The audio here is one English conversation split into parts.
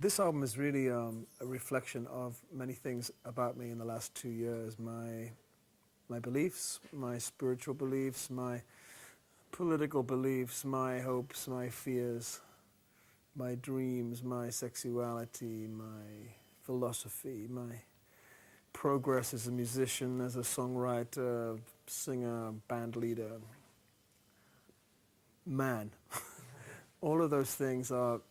This album is really a reflection of many things about me in the last 2 years. My beliefs, my spiritual beliefs, my political beliefs, my hopes, my fears, my dreams, my sexuality, my philosophy, my progress as a musician, as a songwriter, singer, band leader, man. All of those things are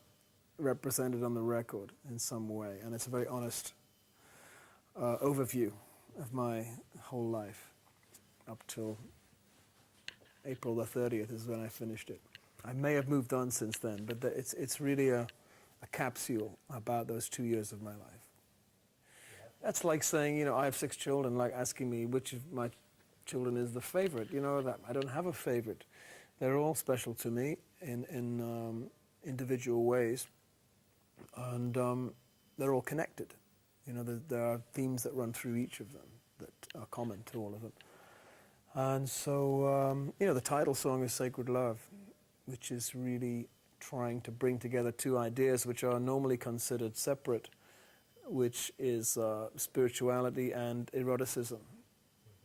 represented on the record in some way, and it's a very honest overview of my whole life up till April the 30th is when I finished it. I may have moved on since then, but it's really a capsule about those 2 years of my life. That's like saying, you know, I have 6 children, like asking me which of my children is the favorite. You know, that I don't have a favorite. They're all special to me in individual ways, and they're all connected. You know, there are themes that run through each of them that are common to all of them. And so, you know, the title song is Sacred Love, which is really trying to bring together two ideas which are normally considered separate, which is spirituality and eroticism.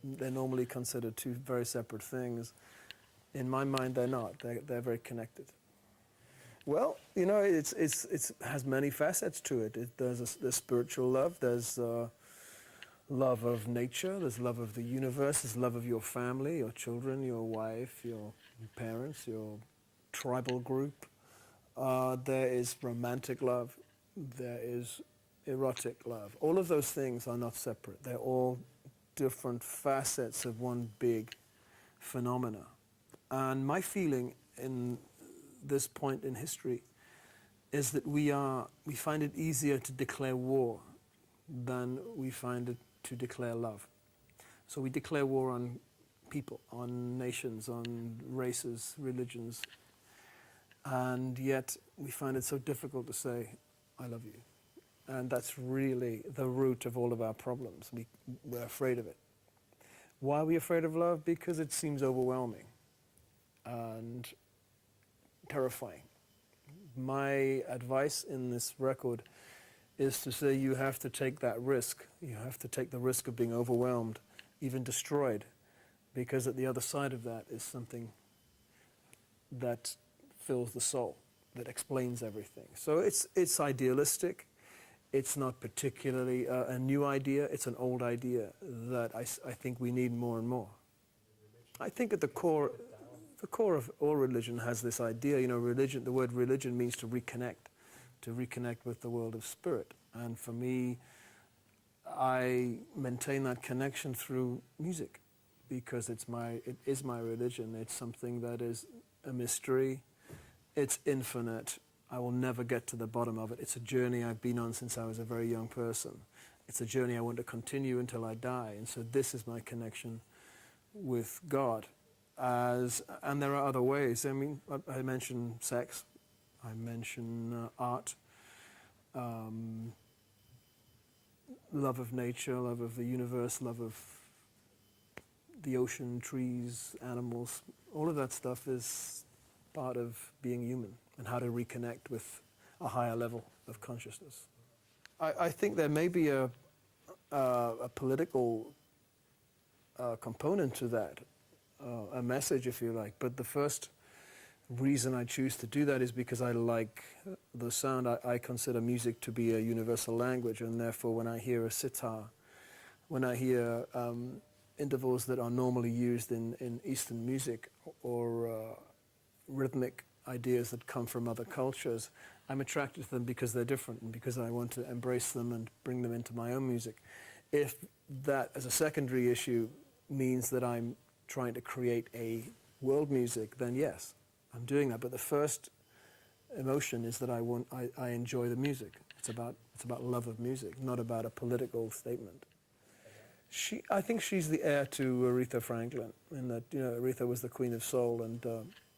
They're normally considered two very separate things. In my mind, they're not. They're very connected. Well, you know, it has many facets to it. There's spiritual love. There's love of nature. There's love of the universe. There's love of your family, your children, your wife, your parents, your tribal group. There is romantic love. There is erotic love. All of those things are not separate. They're all different facets of one big phenomena. And my feeling in this point in history is that we find it easier to declare war than we find it to declare love. So we declare war on people, on nations, on races, religions, and yet we find it so difficult to say, I love you. And that's really the root of all of our problems. We're afraid of it. Why are we afraid of love? Because it seems overwhelming and terrifying. My advice in this record is to say you have to take that risk. You have to take the risk of being overwhelmed, even destroyed, because at the other side of that is something that fills the soul, that explains everything. So it's idealistic. It's not particularly a new idea. It's an old idea that I think we need more and more. I think at the core of all religion has this idea. You know, religion. The word religion means to reconnect with the world of spirit. And for me, I maintain that connection through music, because it is my religion. It's something that is a mystery. It's infinite. I will never get to the bottom of it. It's a journey I've been on since I was a very young person. It's a journey I want to continue until I die. And so this is my connection with God. And there are other ways. I mean, I mentioned sex. I mention art. Love of nature, love of the universe, love of the ocean, trees, animals. All of that stuff is part of being human, and how to reconnect with a higher level of consciousness. I think there may be a political component to that, a message, if you like. But the first reason I choose to do that is because I like the sound. I consider music to be a universal language, and therefore when I hear a sitar, when I hear intervals that are normally used in Eastern music, or rhythmic ideas that come from other cultures, I'm attracted to them because they're different and because I want to embrace them and bring them into my own music. If that, as a secondary issue, means that I'm trying to create a world music, then yes, I'm doing that. But the first emotion is that I enjoy the music. It's about love of music, not about a political statement. I think she's the heir to Aretha Franklin, in that, you know, Aretha was the queen of soul, and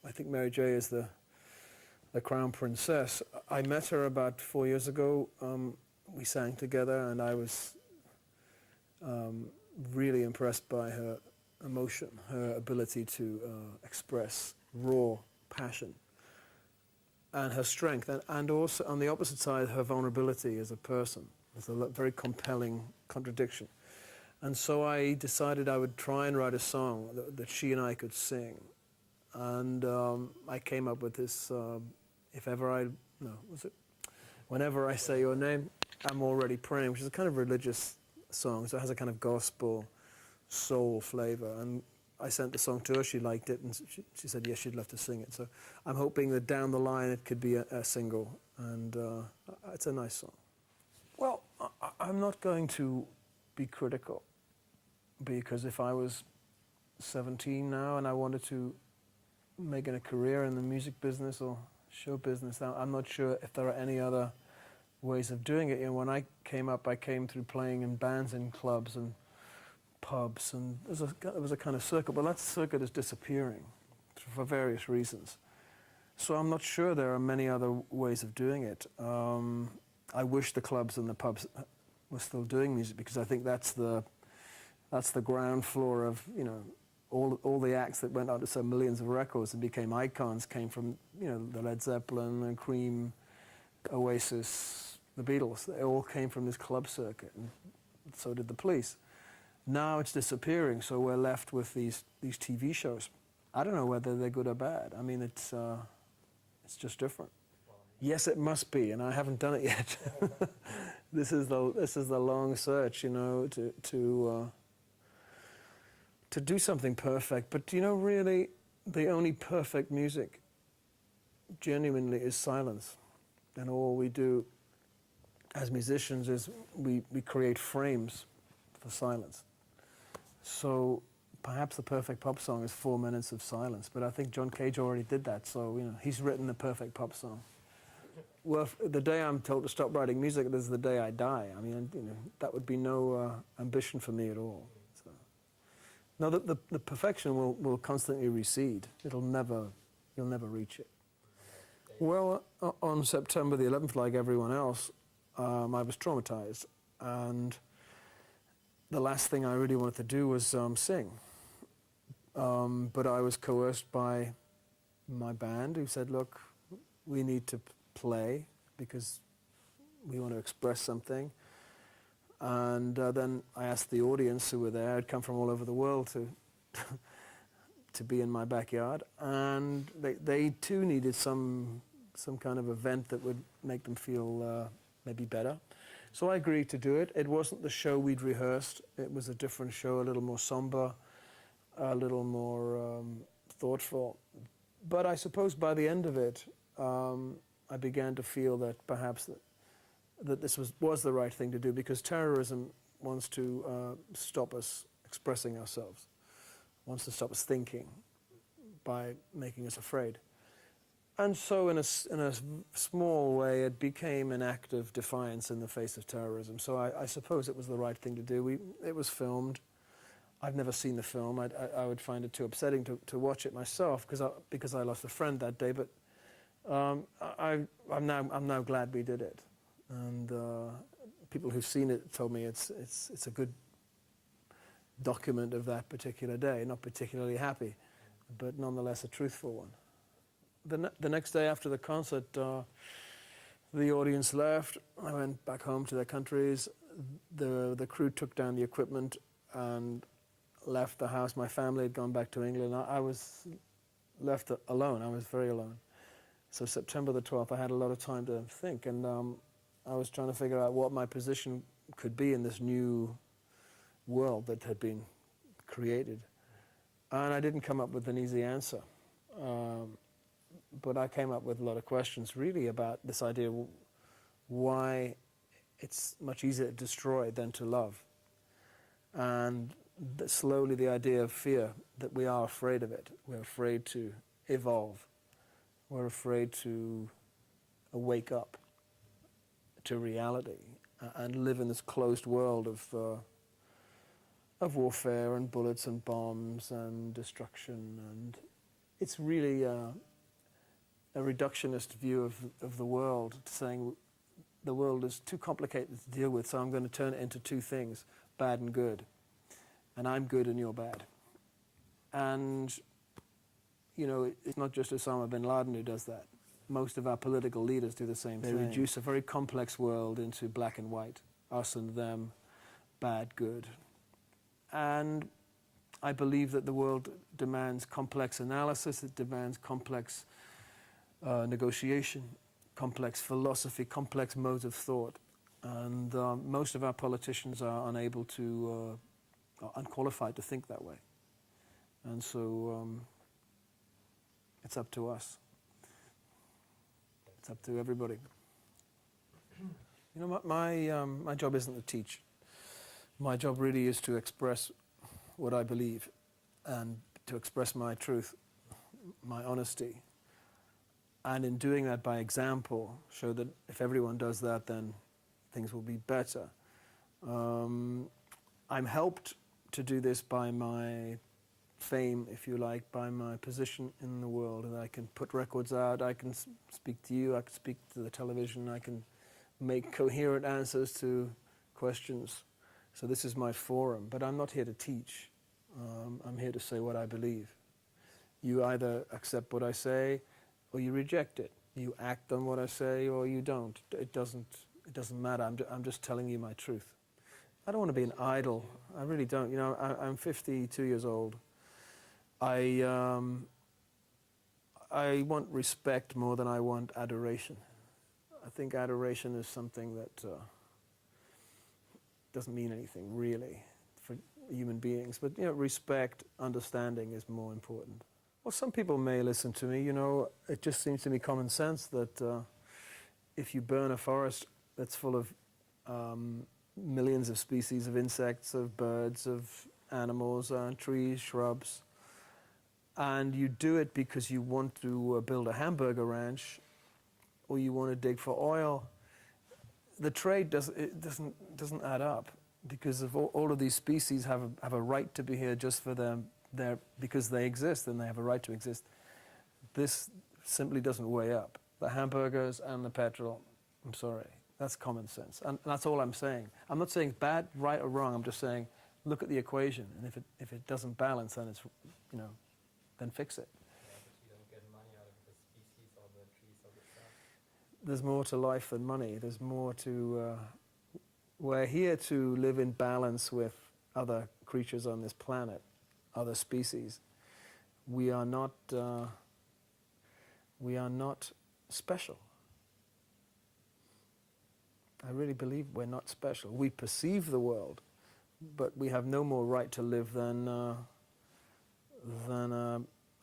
I think Mary J is the crown princess. I met her about 4 years ago. We sang together, and I was really impressed by her emotion, her ability to express raw passion. and her strength, and also on the opposite side, her vulnerability as a person. It's a very compelling contradiction. And so I decided I would try and write a song that she and I could sing. And I came up with this, Whenever I Say Your Name, I'm Already Praying, which is a kind of religious song, so it has a kind of gospel, soul flavor. And I sent the song to her, she liked it, and she said yes, she'd love to sing it. So I'm hoping that down the line it could be a single, and it's a nice song. Well, I'm not going to be critical, because if I was 17 now and I wanted to make a career in the music business or show business, I'm not sure if there are any other ways of doing it. You know, when I came up, I came through playing in bands in clubs and pubs, and there was a kind of circuit, but that circuit is disappearing for various reasons. So I'm not sure there are many other ways of doing it. I wish the clubs and the pubs were still doing music, because I think that's the ground floor of, you know, all the acts that went on to sell millions of records and became icons came from, you know, the Led Zeppelin and Cream, Oasis, the Beatles. They all came from this club circuit, and so did the Police. Now it's disappearing, so we're left with these TV shows. I don't know whether they're good or bad. I mean, it's just different. Yes, it must be, and I haven't done it yet. This is the long search, you know, to do something perfect. But, you know, really, the only perfect music, genuinely, is silence. And all we do as musicians is we create frames for silence. So perhaps the perfect pop song is 4 minutes of silence, but I think John Cage already did that, so, you know, he's written the perfect pop song. Well, the day I'm told to stop writing music, this is the day I die. I mean, you know, that would be no ambition for me at all. So. No, the perfection will constantly recede. You'll never reach it. Well, on September the 11th, like everyone else, I was traumatized, and the last thing I really wanted to do was sing. But I was coerced by my band, who said, look, we need to play because we want to express something. And then I asked the audience who were there, I'd come from all over the world to be in my backyard, and they too needed some kind of event that would make them feel maybe better. So I agreed to do it. It wasn't the show we'd rehearsed. It was a different show, a little more somber, a little more thoughtful. But I suppose by the end of it, I began to feel that perhaps that this was the right thing to do, because terrorism wants to stop us expressing ourselves, wants to stop us thinking by making us afraid. And so in a small way, it became an act of defiance in the face of terrorism. So I suppose it was the right thing to do. It was filmed. I've never seen the film. I would find it too upsetting to watch it myself, because I lost a friend that day. But I'm now glad we did it. And people who've seen it told me it's a good document of that particular day. Not particularly happy, but nonetheless a truthful one. The next day after the concert, the audience left. I went back home to their countries. The crew took down the equipment and left the house. My family had gone back to England. I was left alone. I was very alone. So September the 12th, I had a lot of time to think, and I was trying to figure out what my position could be in this new world that had been created. And I didn't come up with an easy answer. But I came up with a lot of questions, really, about this idea of why it's much easier to destroy than to love. And slowly the idea of fear, that we are afraid of it. We're afraid to evolve. We're afraid to wake up to reality and live in this closed world of warfare and bullets and bombs and destruction. And it's really a reductionist view of the world, saying the world is too complicated to deal with, so I'm going to turn it into two things, bad and good. And I'm good and you're bad. And, you know, it's not just Osama bin Laden who does that. most of our political leaders do the same thing. They reduce a very complex world into black and white, us and them, bad, good. And I believe that the world demands complex analysis, it demands complex negotiation, complex philosophy, complex modes of thought. And most of our politicians are unable to, are unqualified to think that way. And so it's up to us. It's up to everybody. You know, my job isn't to teach. My job really is to express what I believe and to express my truth, my honesty. And in doing that by example, show that if everyone does that, then things will be better. I'm helped to do this by my fame, if you like, by my position in the world. And I can put records out, I can speak to you, I can speak to the television, I can make coherent answers to questions. So this is my forum, but I'm not here to teach. I'm here to say what I believe. You either accept what I say or you reject it. You act on what I say or you don't. It doesn't matter. I'm just telling you my truth. I don't want to be an idol. I really don't. You know, I'm 52 years old. I want respect more than I want adoration. I think adoration is something that doesn't mean anything really for human beings. But you know, respect, understanding is more important. Well, some people may listen to me. You know, it just seems to me common sense that if you burn a forest that's full of millions of species of insects, of birds, of animals, trees, shrubs, and you do it because you want to build a hamburger ranch or you want to dig for oil, the trade doesn't add up, because of all of these species have a right to be here just for them, because they exist and they have a right to exist. This simply doesn't weigh up. The hamburgers and the petrol, I'm sorry, that's common sense. And that's all I'm saying. I'm not saying bad, right or wrong. I'm just saying, look at the equation, and if it doesn't balance, then it's, you know, then fix it. Yeah, but you don't get money out of the species or the trees or the stuff. There's more to life than money. There's more to... we're here to live in balance with other creatures on this planet, other species. We are not special. I really believe we're not special. We perceive the world, but we have no more right to live than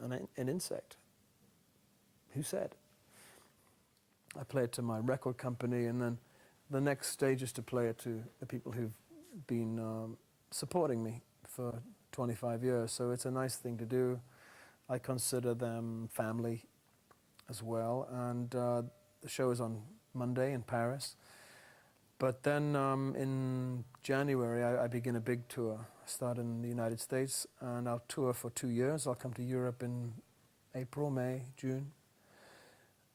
an insect. Who said? I play it to my record company, and then the next stage is to play it to the people who've been supporting me for 25 years. So it's a nice thing to do. I consider them family as well. And the show is on Monday in Paris. But then in January, I begin a big tour. I start in the United States, and I'll tour for 2 years. I'll come to Europe in April, May, June.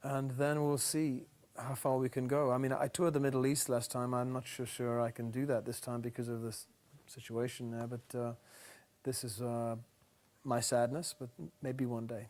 And then we'll see how far we can go. I mean, I toured the Middle East last time. I'm not sure I can do that this time because of this situation there. But this is my sadness, but maybe one day.